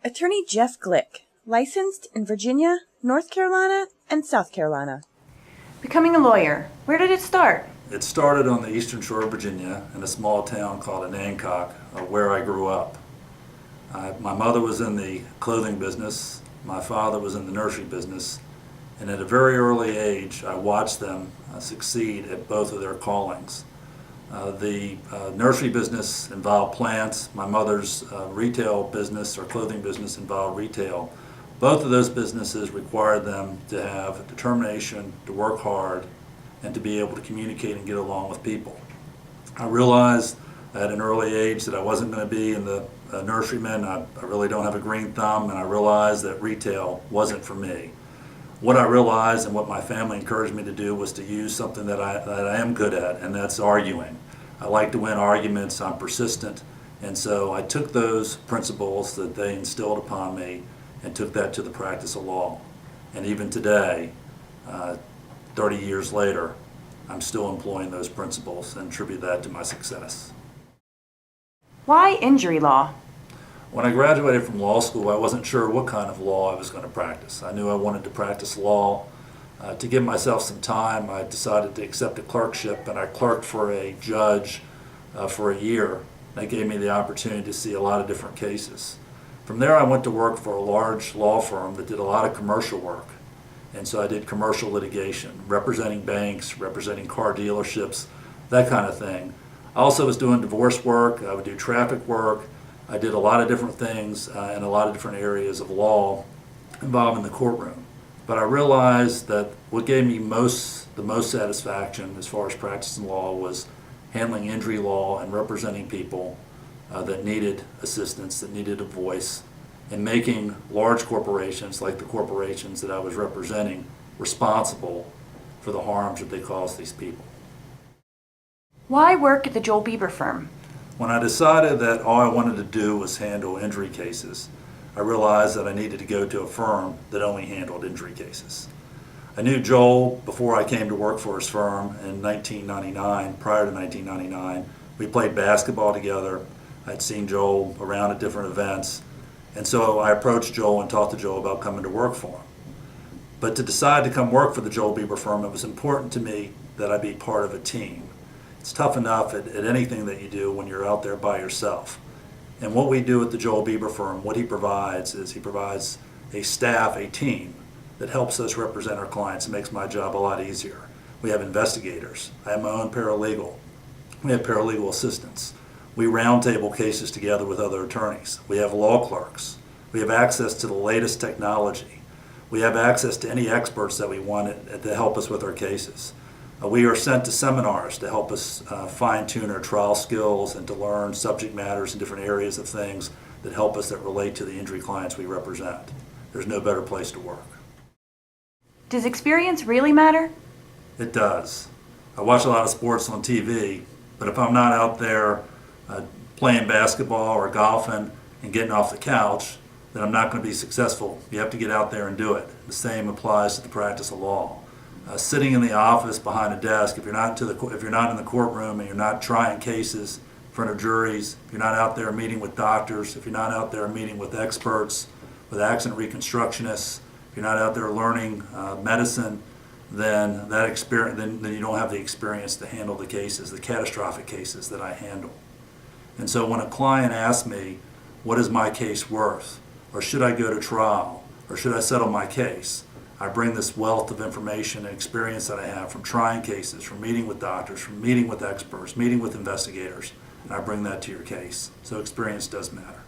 Attorney Geoff Glick, licensed in Virginia, North Carolina, and South Carolina. Becoming a lawyer, where did it start? It started on the eastern shore of Virginia in a small town called Hancock, where I grew up. My mother was in the clothing business, my father was in the nursery business, and at a very early age I watched them succeed at both of their callings. The nursery business involved plants. My mother's retail business or clothing business involved retail. Both of those businesses required them to have determination, to work hard, and to be able to communicate and get along with people. I realized at an early age that I wasn't going to be in the nurseryman. I really don't have a green thumb, and I realized that retail wasn't for me. What I realized and what my family encouraged me to do was to use something that I am good at, and that's arguing. I like to win arguments, I'm persistent, and so I took those principles that they instilled upon me and took that to the practice of law. And even today, 30 years later, I'm still employing those principles and attribute that to my success. Why injury law? When I graduated from law school, I wasn't sure what kind of law I was going to practice. I knew I wanted to practice law. To give myself some time, I decided to accept a clerkship, and I clerked for a judge for a year. That gave me the opportunity to see a lot of different cases. From there, I went to work for a large law firm that did a lot of commercial work. And so I did commercial litigation, representing banks, representing car dealerships, that kind of thing. I also was doing divorce work. I would do traffic work. I did a lot of different things in a lot of different areas of law involved in the courtroom. But I realized that what gave me the most satisfaction as far as practicing law was handling injury law and representing people that needed assistance, that needed a voice, and making large corporations like the corporations that I was representing responsible for the harms that they cause these people. Why work at the Joel Bieber firm? When I decided that all I wanted to do was handle injury cases, I realized that I needed to go to a firm that only handled injury cases. I knew Joel before I came to work for his firm in 1999. Prior to 1999, we played basketball together. I'd seen Joel around at different events, and so I approached Joel and talked to Joel about coming to work for him. But to decide to come work for the Joel Bieber firm, it was important to me that I be part of a team. It's tough enough at anything that you do when you're out there by yourself. And what we do at the Joel Bieber firm, what he provides is he provides a staff, a team that helps us represent our clients and makes my job a lot easier. We have investigators. I have my own paralegal. We have paralegal assistants. We roundtable cases together with other attorneys. We have law clerks. We have access to the latest technology. We have access to any experts that we want to help us with our cases. We are sent to seminars to help us fine-tune our trial skills and to learn subject matters in different areas of things that help us that relate to the injury clients we represent. There's no better place to work. Does experience really matter? It does. I watch a lot of sports on TV, but if I'm not out there playing basketball or golfing and getting off the couch, then I'm not going to be successful. You have to get out there and do it. The same applies to the practice of law. Sitting in the office behind a desk, if you're not in the courtroom and you're not trying cases in front of juries, if you're not out there meeting with doctors, if you're not out there meeting with experts, with accident reconstructionists, if you're not out there learning medicine, then then you don't have the experience to handle the cases, the catastrophic cases that I handle. And so when a client asks me, what is my case worth? Or should I go to trial? Or should I settle my case? I bring this wealth of information and experience that I have from trying cases, from meeting with doctors, from meeting with experts, meeting with investigators, and I bring that to your case. So experience does matter.